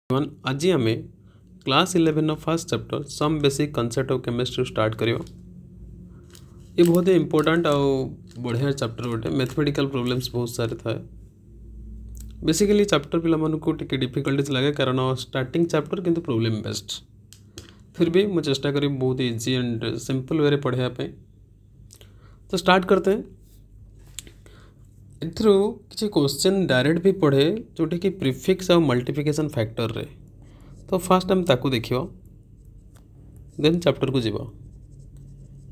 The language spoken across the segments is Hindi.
आज आम class 11 first chapter some basic concept of chemistry start करियो। ये बहुत ही इंपोर्टेंट आउ बढ़िया चैप्टर गोटे मैथमेटिकल प्रॉब्लम्स बहुत सारे थाए। बेसिकली चैप्टर पिला मानकु टिके डिफिकल्टीज लगे कारण स्टार्टिंग चैप्टर किंतु प्रॉब्लम बेस्ड। फिर भी मुझे चेष्टा करी बहुत इजी एंड सिंपल वे पढ़ाया पे। तो स्टार्ट करते हैं। इथरू किसी क्वेश्चन डायरेक्ट भी पढ़े जोटे कि प्रीफिक्स और मल्टीप्लिकेशन फैक्टर रे। तो फास्ट हम ताकू देखियो देन चैप्टर को जीवा।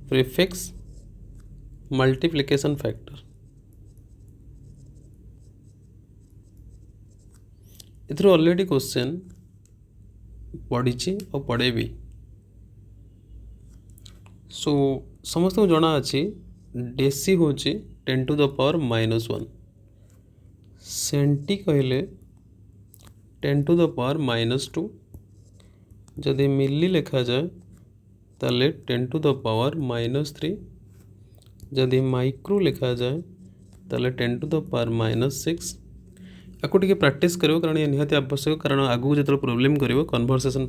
प्रीफिक्स मल्टीप्लिकेशन फैक्टर इथरू ऑलरेडी क्वेश्चन पढ़ी और पढ़े भी। सो समस्त को जना अच्छी डेसी हूँ 10 to the power -1 सेंटी कहले 10 to the power -2 जदि मिली लिखा जाए ताले 10 to the power -3 जदि माइक्रो लिखा जाए ताले 10 to the power -6। आपको टिके प्रैक्टिस करियो कारण ये निहाती आवश्यक कारण आगु जो प्रॉब्लम करियो कन्वर्सन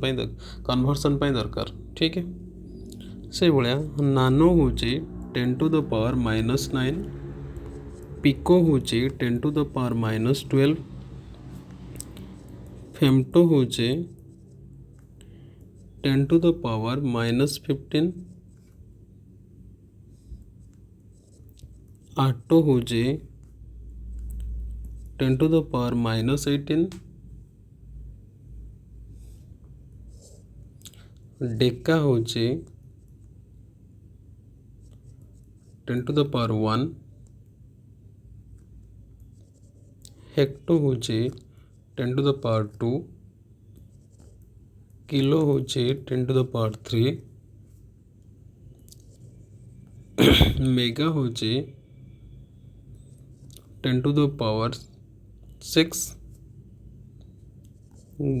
दरकार। ठीक है से भाया नानो हूँ 10 to the power -9 पिको हूँ 10 to the power -12 फेमटो हूँ 10 to the power -15 आटो हूँ 10 to the power -18 डेका हूँ 10 to the power 1 हेक्टो हूँ 10 to the power 2 किलो हूँ 10 to the power 3 मेगा हूँ 10 to the power 6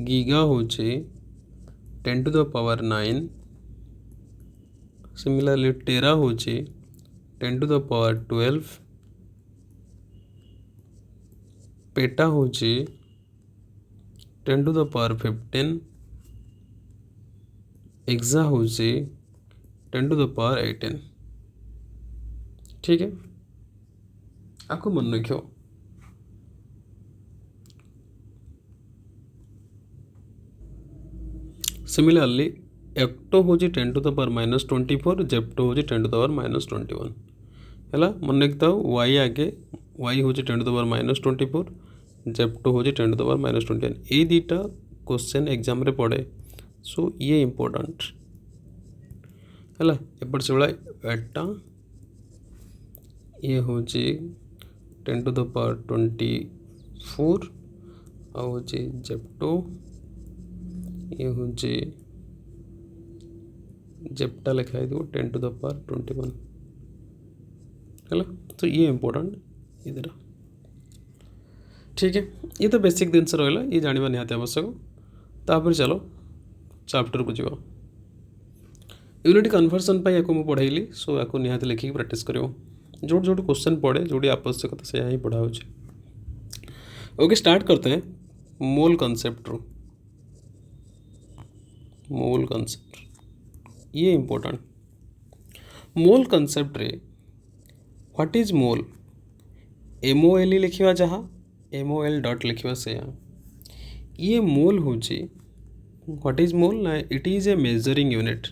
गीगा हूँ 10 to the power 9 सिमिलरली टेरा हूँ 10 to the power 12 पेटा हूँ 10 to the power 15 एक्सा हूँ 10 to the power 18। ठीक है आपको मन रखियो सिमिलरली एक्टो हूँ 10 to the power -24 जेप्टो हूँ 10 to the power -21 है मन रखता वाई आगे वाई हूँ 10 to the power -24 जेप्टो हूँ 10 to the power -21 ये दुटा क्वेश्चन एग्जाम रे पड़े। सो ये इम्पोर्टेंट है एपट से भाया एटा ये हूँ 10 to the power 24 आ हूँ जेप्टो ये हूँ जेप्टा लिखा है 10 to the power 21 है। तो ये इम्पोर्टेंट इधर। ठीक है ये तो बेसिक जिन रहा ये जानवा निहाती आवश्यक। तापर चलो चैप्टर को जीवा। यूनिट कन्वर्सन या पढ़ाई सो या निहाती लिखिक प्रैक्टिस करियो जो क्वेश्चन पढ़े जो आवश्यकता से ही पढ़ा हो। ओके स्टार्ट करते हैं मोल कॉन्सेप्ट रू। मोल कॉन्सेप्ट ये इम्पोर्टेंट मोल कॉन्सेप्ट रे व्हाट इज मोल MOL लिखा जहाँ MOL डॉट लिखा से ये मोल हूँ व्हाट इज मोल ना it is a measuring unit.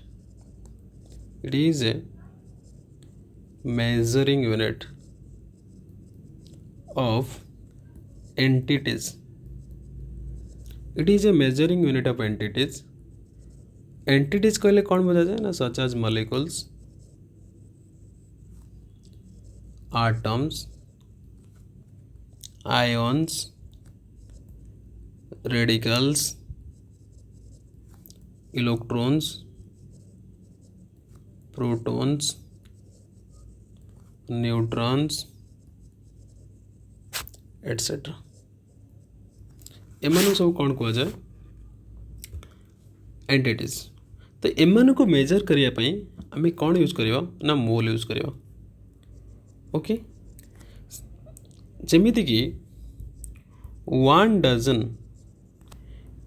It is a measuring unit of entities. It is a measuring unit of entities. Entities कहले कौन बुझा जाए ना such as molecules atoms ions radicals electrons protons neutrons etcetera एम सब कौन कह जाए एंटिटीज। तो एम को मेजर करने आम कौन यूज करवा ना मोल यूज करवा। ओके जमीती कि 1 dozen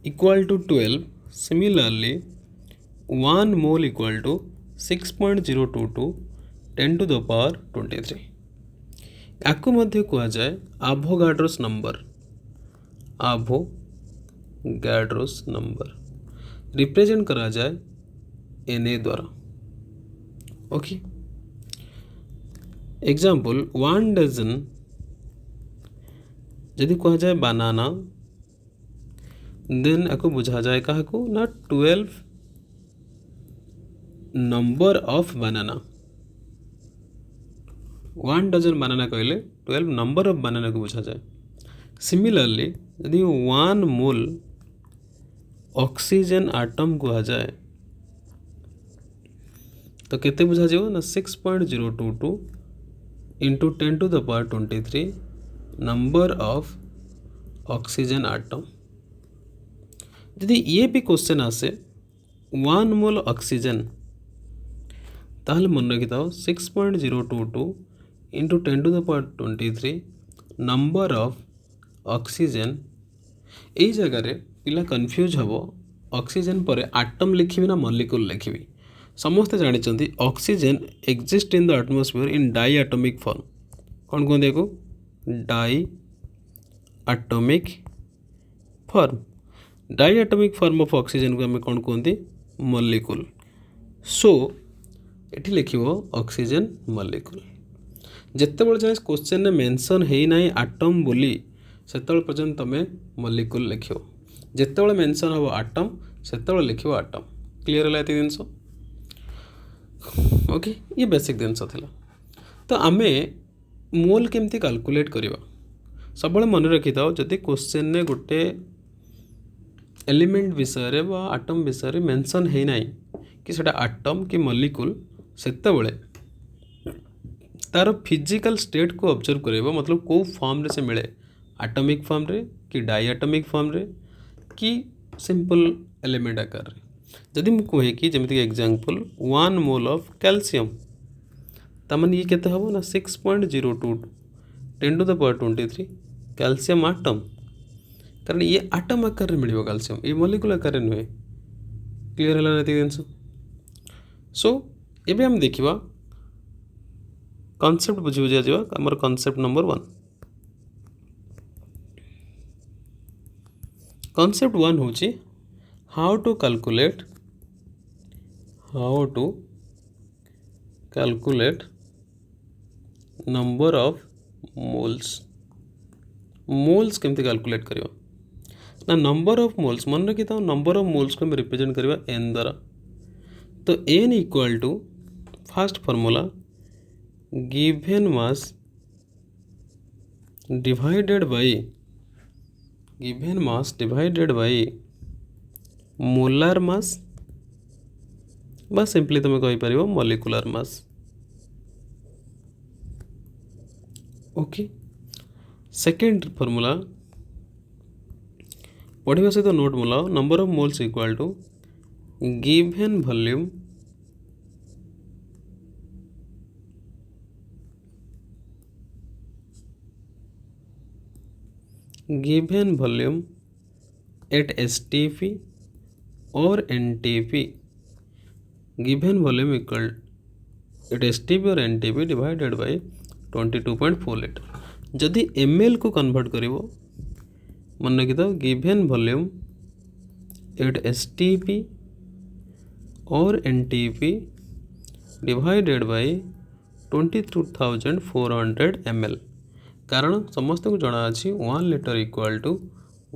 equal to 12. Similarly, 1 mole equal to 6.022 10 to the power 23. याकू मध्य कहा जाए आभोगाड्रोस नंबर. आभोगाड्रोस नंबर रिप्रेजेंट करा जाए Na द्वारा. ओके. एग्जाम्पल 1 डजन जदि कहा जाए बनाना देन आपको बुझा जाए क्या ना 12 नंबर ऑफ बनाना. 1 डजन बनाना कहले 12 नंबर ऑफ बनाना को बुझा जाए. सिमिलरली यदि 1 मोल ऑक्सीजन आटम कहा जाए तो केते बुझा जाए ना 6.022 into 10 to the power 23 number of oxygen atom. यदि ये भी क्वेश्चन आसे 1 मोल ऑक्सीजन ताहले मन रखी था 6.022 into 10 to the power 23 number of oxygen. यही जगह पिला कन्फ्यूज हम ऑक्सीजन पर आटम लिखी ना मॉलिक्यूल लिखी. समस्ते जानते oxygen exist in the atmosphere in diatomic form. कौन कहते को diatomic form. Diatomic form of oxygen को आम कौन कहते मॉलिक्यूल. सो ये लिखो ऑक्सीजन मॉलिक्यूल. जितेबाला जाए क्वेश्चन में मेंशन है ना आटम बोली से पर्यंत तुम मॉलिक्यूल लिख. जितेबाला मेंशन हम आटम से लिख आटम. क्लीयर है ये जिनस. ओके. ये बेसिक जिनस था. तो आम मोल केमती कैलकुलेट करवा सब मन रखी था. जदि क्वेश्चन ने गोटे एलिमेंट विषय बा आटम विषय मेंशन है ना कि सेटा आटम कि मॉलिक्यूल सेतेबेले तार फिजिकल स्टेट को ऑब्जर्व करेबो. मतलब को फॉर्म रे से मिले एटॉमिक फॉर्म रे कि डाई एटॉमिक फॉर्म रे कि सिंपल एलिमेंट आकार रे. जदि मु कहे कि जेमिति एग्जांपल 1 मोल ऑफ कैल्शियम तमन ये केते हबो ना 6.022 10 to the power 23 calcium atom. कारण ये आटम आकार रे मिलिबो कैल्शियम. ये मॉलिक्यूल आकार रे नुहे. क्लियर हला नती जिनस. सो एबे हम देखिबा कॉन्सेप्ट बुझी बुझा जावा. हमर कॉन्सेप्ट नंबर 1. कॉन्सेप्ट 1 होची how to calculate number of moles. Moles केमती कैलकुलेट करिवा ना नंबर ऑफ मोल्स मन रखी था. नंबर ऑफ मोल्स को हम रिप्रेजेंट करिवा n द्वारा. तो n equal to first formula given mass divided by molar mass बस सिंपली तुम कही पार molecular mass. Okay. Second formula पढ़ा सहित नोट बोलाओ. Number of moles equal to given volume at STP और NTP. Given volume equal at STP और NTP डिवाइडेड बाय 22.4 लीटर. जदि ml को कन्वर्ट करिवो मन रखी था गिवन वॉल्यूम एट STP और NTP डिवाइडेड बाय 22,400 ml. कारण समस्त को जना अच्छी 1 लीटर इक्वल टू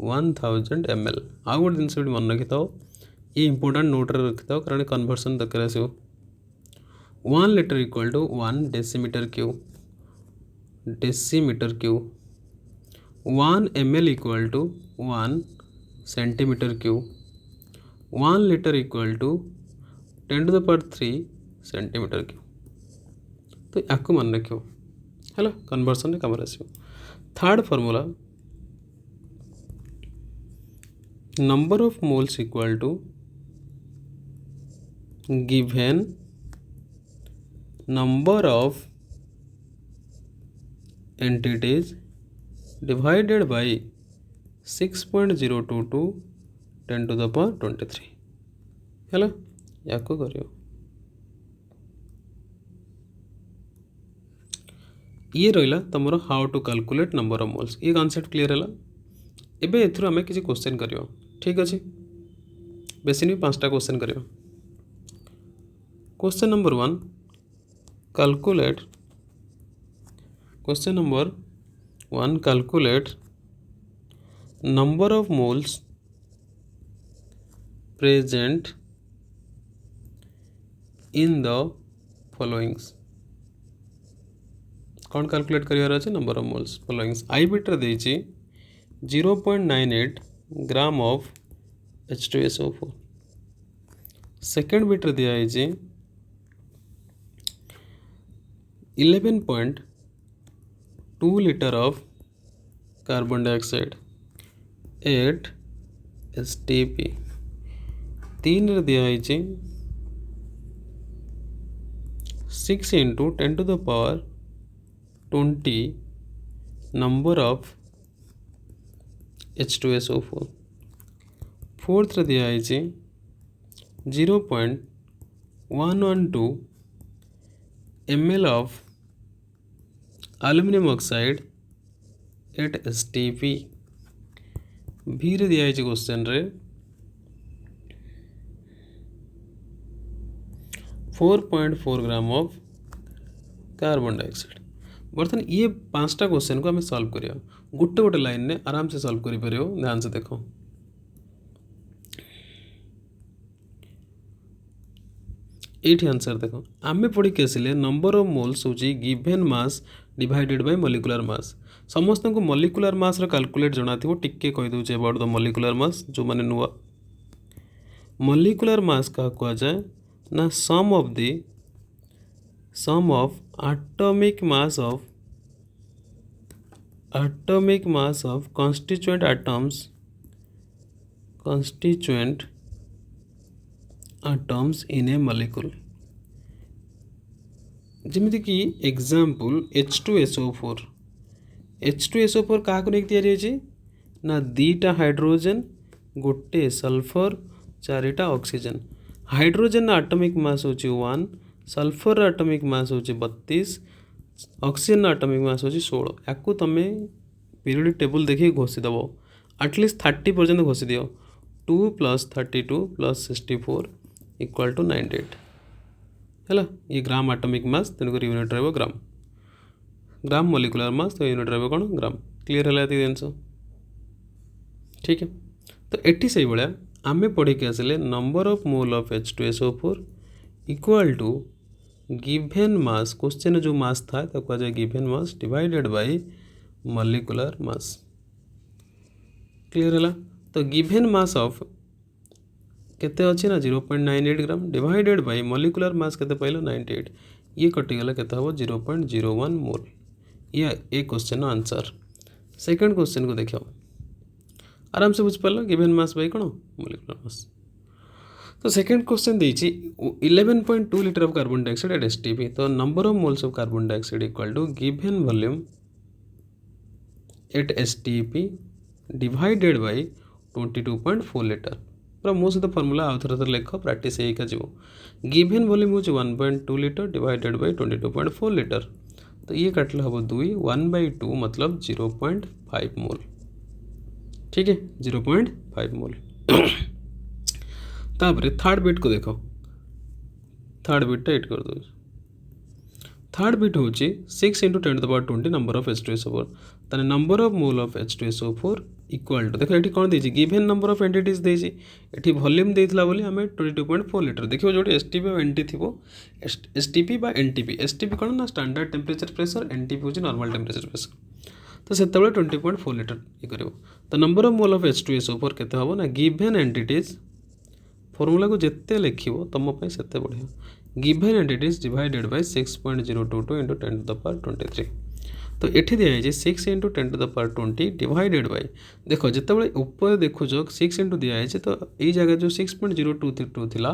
1000 ml. आउ गोटे जिनस मन रखी था ये इंपोर्टेंट नोट रे रखी था कारण कन्वर्सन दरकार आसो. 1 litre equal to 1 decimetre cube. 1 ml equal to 1 centimetre cube. 1 litre equal to 10 to the power 3 centimetre cube. तो आपको मन रखियो हेलो कन्वर्सन कम आसो. Third formula number of moles equal to given number of entities divided by 6.022 10 to the power 23 है या कर ये रहा तुम how to calculate number of moles ये कॉन्सेप्ट क्लियर है एबे एथुर आमे किसी क्वेश्चन करियो ठीक अच्छे बेसी नहीं 5टा क्वेश्चन करियो question number 1 calculate question number 1 calculate number of moles present in the followings कौन कैलकुलेट करियार अच्छे नंबर ऑफ मोल्स फॉलोइंग्स आई बिटर देछि 0.98 gram of H2SO4 second bitter दिया है 11.2 litre of carbon dioxide 8 STP तीन रे दिया है 6 into 10 to the power 20 number of H2SO4 fourth रे दिया है 0.112 ml of aluminum oxide at STP भी रे दिया है क्वेश्चन रे 4.4 ग्राम ऑफ कार्बन डाइऑक्साइड बर्तमान ये 5टा क्वेश्चन को आम सॉल्व करिया गोटे गोटे लाइन ने आराम से सॉल्व करि परियो ध्यान से देखो एठी आंसर देखो आमे पढ़ी के आसिले नंबर ऑफ मोल्स होची given mass divided by molecular मास समस्त को मॉलिक्यूलर मास रो कैलकुलेट जणा थिवो टिक्के कहि दोचे अबाउट द मॉलिक्यूलर मास जो माने नुवा मॉलिक्यूलर मास का कहा जाए ना sum of atomic mass of constituent atoms in a molecule जमिति कि एग्जांपल H2SO4 क्या तैयारी ना 2टा हाइड्रोजन गोटे सल्फर 4टा ऑक्सीजन हाइड्रोजन एटॉमिक मास होची 1 सल्फर एटॉमिक मास होची 32 ऑक्सीजन एटॉमिक मास होची 16 याकू तमे पीरियोडिक टेबल देखि घोषि दबो एटलीस्ट 30 पर्यंत घोषि दियो 2 + 32 + 64 = 98 हैला ये ग्राम एटॉमिक मास तेन को यूनिट रहबो ग्राम मॉलिक्यूलर मास तो यूनिट रहबो कोन ग्राम क्लियर हैला एति देनसो ठीक है तो एठी सही बळ्या आमे पढ़ी के आसले number of mole of H2SO4 equal to given mass question जो मास था तो कहा जाए given mass divided by molecular mass clear है तो गिवन मास ऑफ केते अच्छे ना 0.98 gram divided by molecular mass केते पहले 98 ये कटिगला केते हबो 0.01 मोल ये एक क्वेश्चन आंसर सेकंड क्वेश्चन को देखियो आराम से बुझ पाल गिवन मास बाय कोन मॉलिक्यूलर मास तो सेकंड क्वेश्चन देछि 11.2 litre of carbon dioxide at STP तो number of moles of carbon dioxide equal to given volume at STP divided by 22.4 litre पूरा मो सहित फॉर्मूला आउ थोड़ा लिख प्रैक्टिस होइका जीवो गिवन वॉल्यूम होछि 1.2 लीटर डिवाइडेड बाय 22.4 लीटर तो ये काटले हबो 2 1/2 मतलब 0.5 मोल ठीक है 0.5 मोल तापर थर्ड बिट को देखो थर्ड बिटा एट कर दो थर्ड बिट हूँ 6 × 10⁻20 नंबर ऑफ H2SO4 ताने number of mole of H2SO4 equal to देखो ये कौन देछि गिवन नंबर ऑफ एंटिटीज देछि एठी वॉल्यूम देइथला बोली हमें 22.4 लीटर देखियो जोटी STP और NT थिबो STP बा NTP STP कोन ना स्टैंडर्ड टेम्परेचर प्रेशर NTP होछि नॉर्मल टेम्परेचर प्रेशर तो सेतबे 20.4 लीटर ये करिवो तो number of mole of H2SO4 केते हबो ना गिवन एंटिटीज फॉर्मूला को जिते लिखिबो तम पई सेते बढ़िया गिवन एंटिटीज डिवाइडेड बाय 6.022 × 10⁻23 तो एठी दिया है 6 × 10⁻20 डिवाइडेड बाय देखो जितेबाला ऊपर देखो 6 इंटू दिया है तो ये जगह जो 6.022 थिला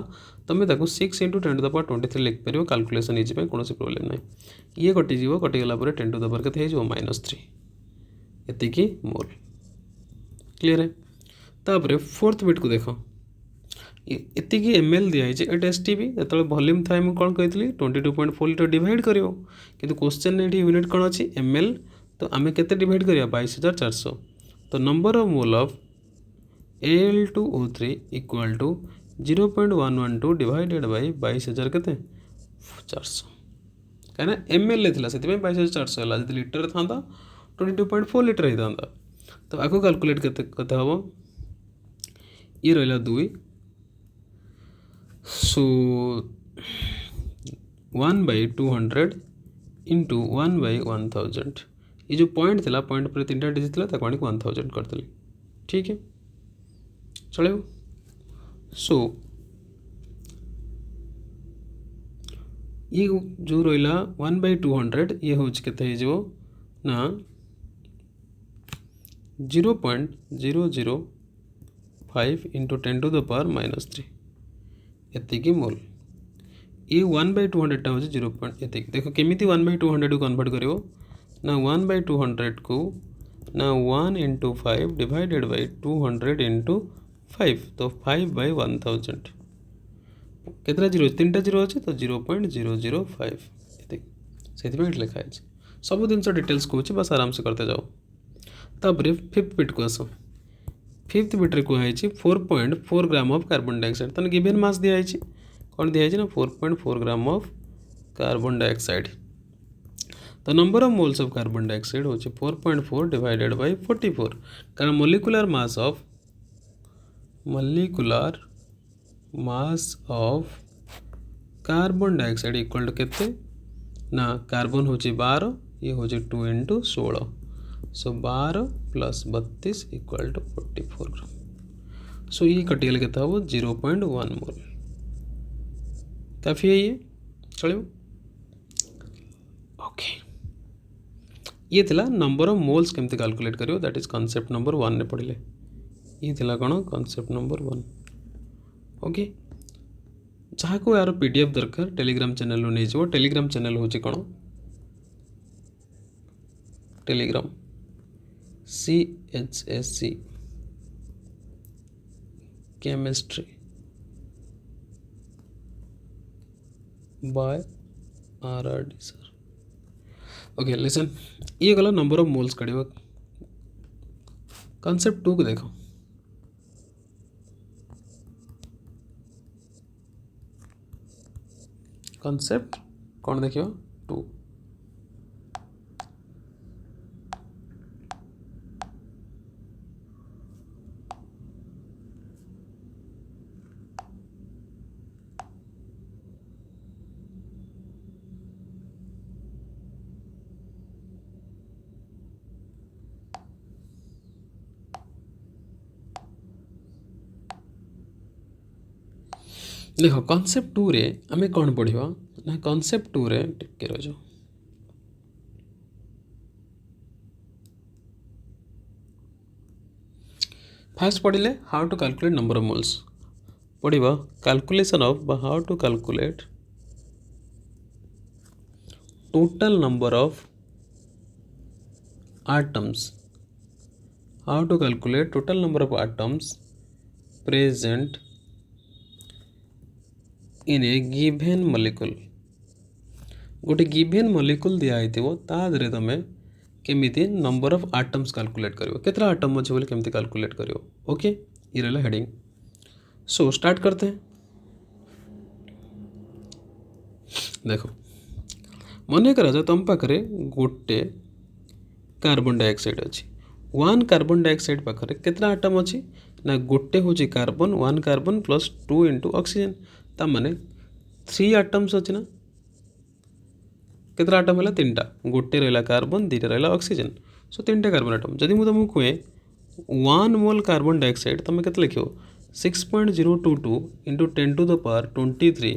तमें ताको 6 × 10⁻23 लिख परियो कैलकुलेशन इजी पे कोनोसी प्रॉब्लम नै ये कटि जीवो कटि गला पर 10 टू द पावर केते हे जो -3 एतिकी मोल क्लियर है तापर फोर्थ बिट को देख एति ml दिखाई एट एस टी भी जो वॉल्यूम थाए मुझे कौन कही 22.4 लिटर डिवाइड कर कि क्वेश्चन ये यूनिट कौन अच्छी ml तो आम के डिवाइड करा 22,400 तो number of mole of Al2O3 equal to 0.112 divided by 22,000 के 400 कहीं ml से 22,400 है जब लिटर था 22.4 लिटर होता तो आपको कैलकुलेट करते हम ये रहा 2 सो 1/200 इंटू 1/1000 ये जो पॉइंट थी पॉइंट पर 3टा डिजिट था 1000 करते ठीक है चलो सो ये जो रहा 1/200 ये हूँ के ना 0.005 इंटू 10⁻³ एतिकी मोल ये 1/200 टा हूँ 0. देख केमी 1/200 को कन्वर्ट कर ना 1/200 को ना 1 इंटू 5 डिवाइडेड बाई 200 इंटू 5 तो 5/1000 केतरा जीरो 3टा जीरो अच्छे तो 0.005 से लिखाई सब जिन डिटेल्स कौच बस आराम से करते जाओ तापर फिफ्थ बिट को आस फिफ्थ बिट्रे कहुई 4.4 ग्राम ऑफ कार्बन डाइऑक्साइड तो गिवन मास दिखाई कौन दिखाई ना 4.4 ग्राम ऑफ कार्बन डाइऑक्साइड तो number of moles of carbon dioxide होची 4.4 डिवाइडेड बाय 44 कारण molecular mass of carbon dioxide equal to केते ना कार्बन होची 12 ये होची 2 into 16 so 12 plus 32 equal to 44 gram so ये कटिगल के 0.1 मोल काफ़ी है ये चलो ओके ये थिला नंबर ऑफ मोल्स केमती कैलकुलेट करियो दैट इज कांसेप्ट नंबर 1 ने पढ़ले ये थिला कौन कांसेप्ट नंबर 1 ओके जहाँ को यार पीडीएफ दरकार टेलीग्राम चैनल नहीं जाओ टेलीग्राम चैनल होची कौन Telegram CHSC chemistry bye RRD sir okay listen ये गला नंबर ऑफ मोल्स कड़ियो कॉन्सेप्ट 2 को देखो कॉन्सेप्ट कौन देखियो 2 देख कॉन्सेप्ट 2 रे आमे कौन पढ़िबा ना कॉन्सेप्ट 2 रे टिके रह जाओ फास्ट पढ़िले how to calculate number of moles पढ़िबा calculation of how to calculate total number of atoms how to calculate total number of atoms present in a given molecule गोटे गिवेन मॉलिक्यूल दिखाई तादरे तुम केमिति नंबर ऑफ एटम्स कैलकुलेट करियो केतरा एटम अच्छे बोले केमिति कैलकुलेट करियो ओके ये रहा हेडिंग सो स्टार्ट करते हैं देखो मन कर तुम पाखे गोटे कार्बन डाइऑक्साइड अच्छी 1 कार्बन डाइऑक्साइड पाखे केतरा एटम अच्छी ना गोटे हूँ carbon 1 carbon plus 2 into oxygen ता माने 3 एटम्स अच्छे ना केतरा एटम है 3टा गोटे रहा कार्बन 2टा रहा ऑक्सीजन सो 3टा कार्बन एटम जदि मुझे तुमको कहे 1 मोल कार्बन डाइऑक्साइड तुम के लिख 6.022 into 10⁻23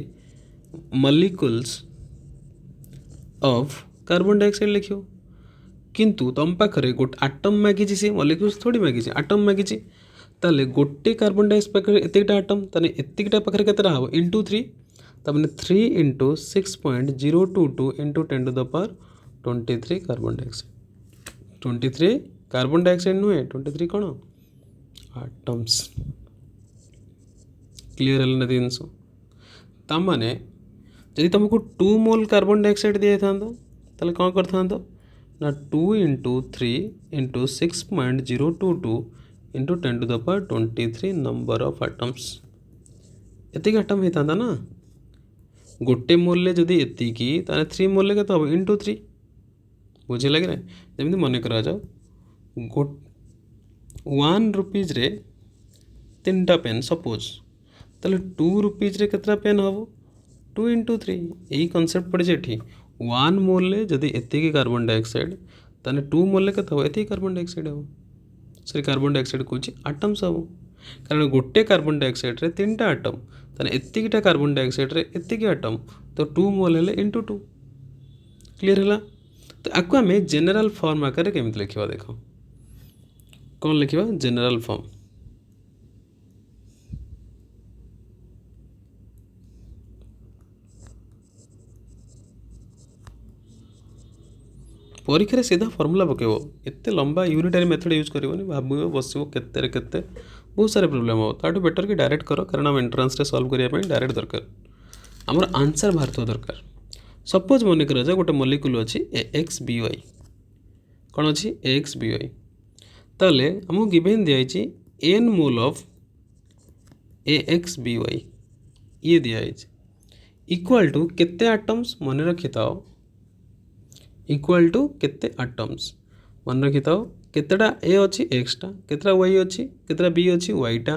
molecules of carbon dioxide लिख किंतु तुम पाखे गोटे एटम मागी सी मॉलिक्यूल्स थोड़ी मागी एटम मागी ताले गोटे कार्बन डाइऑक्साइड पाखे एतिकटा एटम ताने एतिकटा पाखे केतरा हम इंटू 3 तब 3 into 6.022 into 10⁻23 carbon dioxide 23 carbon dioxide नुहे 23 कौन आटम्स क्लीयर है जिनस ताने यदि तुमको 2 मोल कार्बन डाइऑक्साइड दिया था ताले कौन कर था ना 2 into 3 into 6.022 into 10⁻23 number of atoms एतिक आटम होता ना गोटे मोल जदि एतिकी ताने 3 मोल के हम इंटू 3 बुझे लगे जमी मन करा जाओ 1 रुपीज रे 3टा पेन सपोज ताले 2 रुपीज रे कितना पेन हम 2 इंटू 3 यही कनसेप्ट पड़े ये 1 मोल जदि एतिकी कार्बन डाइऑक्साइड ताने 2 मोल के एतिकी कार्बन डाइऑक्साइड हम सॉरी कार्बन डाइऑक्साइड कौन आटम्स हम कारण गोटे कार्बन डाइऑक्साइड रे 3टा आटम ताने एतिकीटा कार्बन डाइऑक्साइड रे एतिकी आटम तो 2 मोल हेले इंटू 2 क्लीयर है। तो आपको आम जेनेल फॉर्म आकार केमी लिखा देख कौन लिखा जेनेल फॉर्म परीक्षा सीधा फर्मूला पकेब एत लंबा यूनिटारी मेथड यूज कर भाव बस केते बहुत सारे प्रोब्लेम हो ताठू बेटर कि डायरेक्ट कर कारण आम एंट्रांस रे सॉल्व करने डायरेक्ट दरकार आमर आंसर बाहर तो दरकार सपोज मन कर गोटे मॉलिक्यूल अच्छी AXBY कौन अच्छी AXBY ताले हमको गिवन दिखाई n मोल ऑफ AXBY ये दिखाई इक्वल टू केते आटम्स मन रखी था इक्वल टू केते आटम्स मन रखी था केतेटा A अच्छी X टा केतेटा Y अच्छी केतेटा B अच्छी Y टा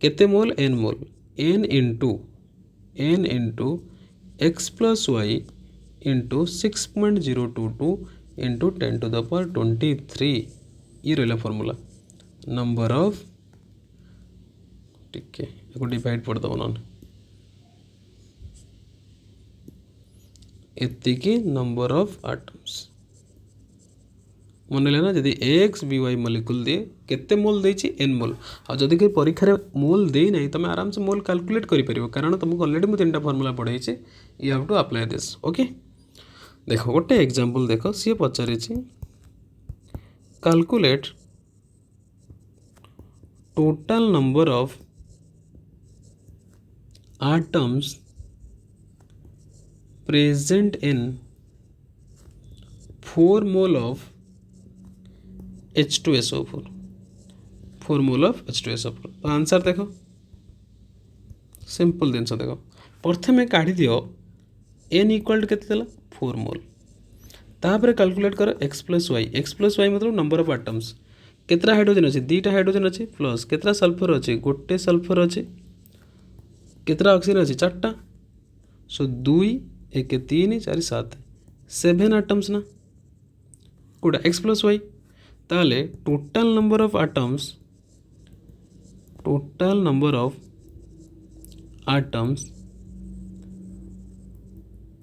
केते मोल n into x plus y into 6.022 into 10⁻23 ये रहा फॉर्मूला नंबर ऑफ टिके डिवाइड कर दब न एतिकी नंबर ऑफ आटम्स मन लेना जदि AXBY मॉलिक्यूल दिए केते मोल देछि n मोल आ जदि के परीक्षा रे मोल देई नै तमे आराम से मोल कैलकुलेट करि परिबो कारण तुमको ऑलरेडी मु तीनटा फार्मूला पढाई छि you have to apply this okay. देखो गोटे एग्जांपल देखो सी पचारि छि calculate total number of atoms present in 4 mole of H2SO4 4 mole of H2SO4 तो आंसर देखो सिंपल जिनस देखो प्रथमे काढ़ी दियो n इक्वल टू केते 4 मोल तापर कैलकुलेट करो x प्लस y मतलब नंबर ऑफ आटम्स केतरा हाइड्रोजन अच्छे 2टा हाइड्रोजन अच्छे प्लस केतरा सल्फर अच्छे गोटे सल्फर अच्छे केतरा ऑक्सीजन अच्छे 4टा सो 2 1 3 4 7 7 आटम्स ना कोड़ा x प्लस y ताले total number of atoms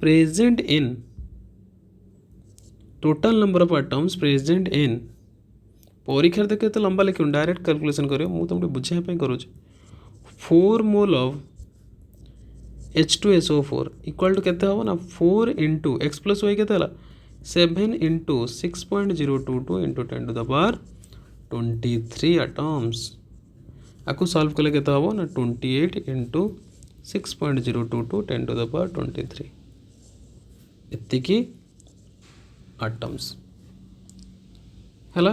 present इन परीक्षा देखे तो लंबा लिख डायरेक्ट कैलकुलेशन करियो मु तुमको बुझाई पे करू 4 mole of H2SO4 equal to केते हो ना 4 इंटू x प्लस y केते हला 7 इंटू 6.022 इंटू 10⁻23 आटम्स आपको सॉल्व कले केते हो ना 28 इंटू 6.022 10⁻23 एतिकी आटम्स हला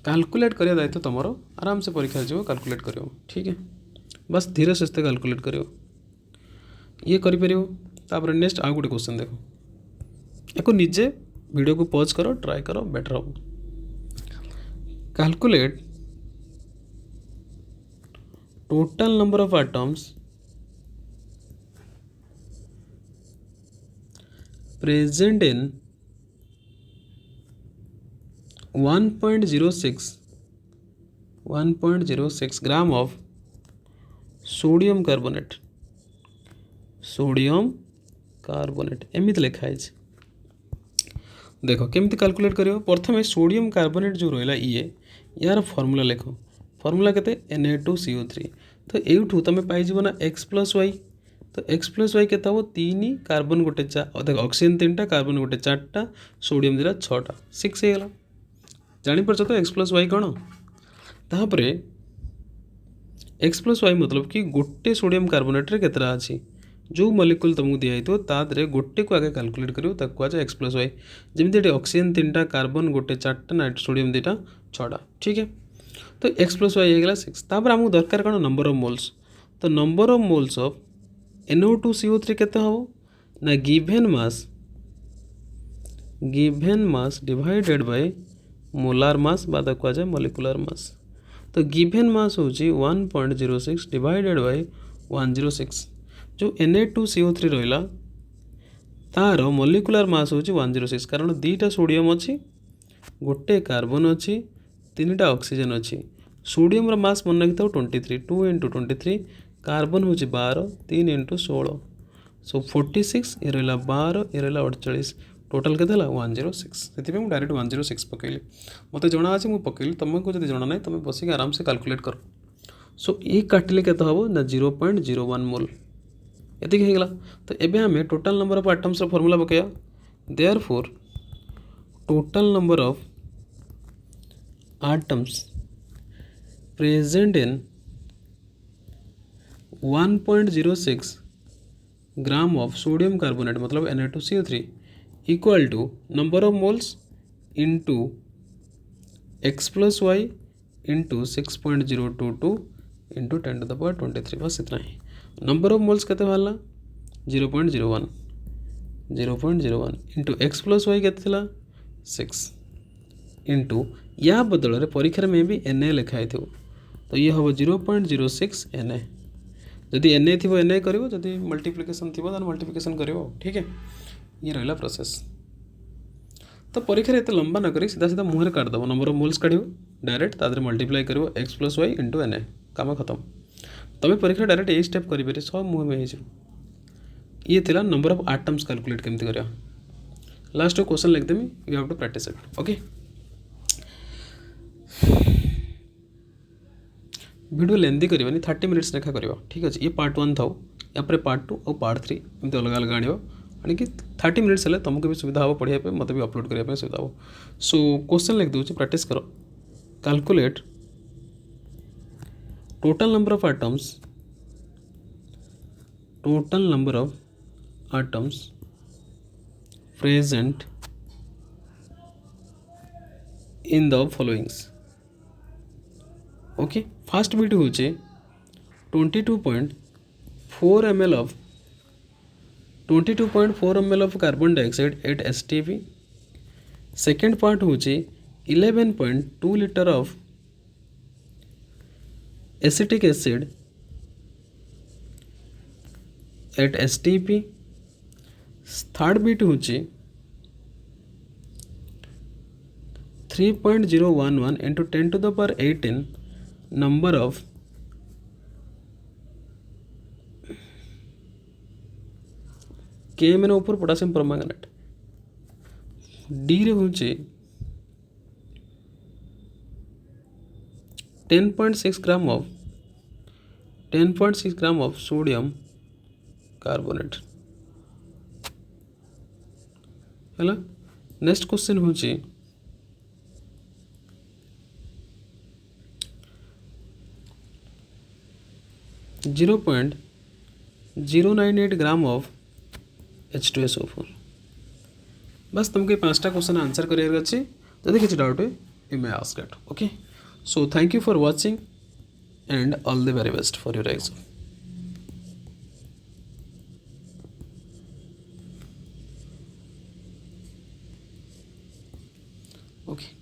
कैलकुलेट करिया दायित्व तुमर आराम से परीक्षा जीव कैलकुलेट करियो ठीक है बस धीरे सुस्ते कैलकुलेट करियो ये करिपरियो तापर नेक्स्ट आ गोटे क्वेश्चन देखो एको निजे वीडियो को पॉज करो ट्राई करो बेटर हो calculate total number of atoms present in 1.06 gram of sodium carbonate एमती लिखा है देखो केमती कैलकुलेट करियो प्रथमे सोडियम कार्बोनेट जो रहा ये यार फॉर्मूला लिख फॉर्मूला केते Na2CO3 तो एठू तुम पाइज ना x प्लस y तो x प्लस वाई केता हो 3 कार्बन गोटे देख ऑक्सीजन 3टा कार्बन गोटे 4टा सोडियम दिला 6टा 6 हो गला जानी परछ तो x प्लस वाई कौन तापरे x प्लस वाई मतलब कि गोटे सोडियम कार्बोनेट रे केतरा अछि जो मॉलिक्यूल तुमको दिया तो तादरे गोटे को आगे कैलकुलेट करियो ताको कुआ जाय x प्लस वाई जेमिति एटी ऑक्सीजन 3टा कार्बन गोटे 4टा नाइट सोडियम 2टा 6टा ठीक है तो x प्लस वाई हो गला 6 तापर हमको दरकार कौन नंबर ऑफ मोल्स तो number of moles of NO2CO3 केते हो ना given mass divided by molar मास बा कुआ जाय मॉलिक्यूलर मास तो गिवन मास होची 1.06 डिवाइडेड बाय 106 जो Na2CO3 रहिला तार मॉलिक्यूलर मास होची 106 कारण दीटा सोडियम अच्छी गोटे कार्बन अच्छी 3टा ऑक्सीजन अच्छी सोडियम रा मास मन रखिथाओ 23 2 इंटू 23 कार्बन होची 12 3 इंटू 16 सो 46 ये रहिला 12 ये रहिला 48 टोटल केते हला 106 सेति पे डायरेक्ट 106 पकेली मते जणा अछि मु पकेली तुमको जदि जणा नै तुम बसी के आराम से कैलकुलेट करो सो ए काटले केते हबो ना 0.01 मोल एतिक हो गला तो एबे हमें टोटल नंबर ऑफ एटम्स रा फार्मूला पकेया therefore total number of atoms present in 1.06 gram of sodium carbonate मतलब Na2CO3 equal to number of moles into x plus Y into 6.022 into 10⁻23 बस इतना ही नंबर ऑफ मोल्स केते बाहरला 0.01 इंटू x प्लस वाई केते थिला 6 इंटू या बदल रे परीक्षा में भी Na लिखाई थो तो ये हम 0.06 Na जदि Na थी Na करिवो जदि मल्टीप्लिकेशन थी मल्टीप्लिकेशन करिवो ठीक है ये रहा प्रोसेस तो परीक्षा एत लंबा न करी सीधा सीधा मुहर काट दब नंबर ऑफ मोल्स काढ़ डायरेक्ट तादर मल्टीप्लाई कर x plus Y into Na काम खत्म तब परीक्षा डायरेक्ट यही स्टेप करेंगे सब मुँह में ये थिला नंबर ऑफ एटम्स कैलकुलेट केमती करिया लास्ट क्वेश्चन लिखदेमी you have to practise it okay video लेंदी करवानी 30 मिनिट्स लेखा करवा ठीक अच्छे ये पार्ट 1 था या पार्ट 2 और पार्ट 3 एमती अलग अलग आने आनी 30 मिनिट्स है तुमको भी सुविधा हो पढ़ाई मत भी अपलोड करने सुविधा हो सो क्वेश्चन लिख दूसरी प्रैक्टिस करो calculate total number of atoms present in the followings okay first बीट हूँ 22.4 ml of carbon dioxide at STP second part हूँ 11.2 liter of acetic acid at STP third बीट हूँ 3.011 into 10 to the power 18 number of KMN ऊपर पोटासियम परमैंगनेट डी रे होचे 10.6 ग्राम ऑफ सोडियम कार्बोनेट हैला नेक्स्ट क्वेश्चन होचे 0.098 ग्राम ऑफ H2SO4 बस तुमको 5टा क्वेश्चन आंसर करियर अच्छे जदि किसी डाउट है you may ask it okay so thank you for watching and all the very best for your exam okay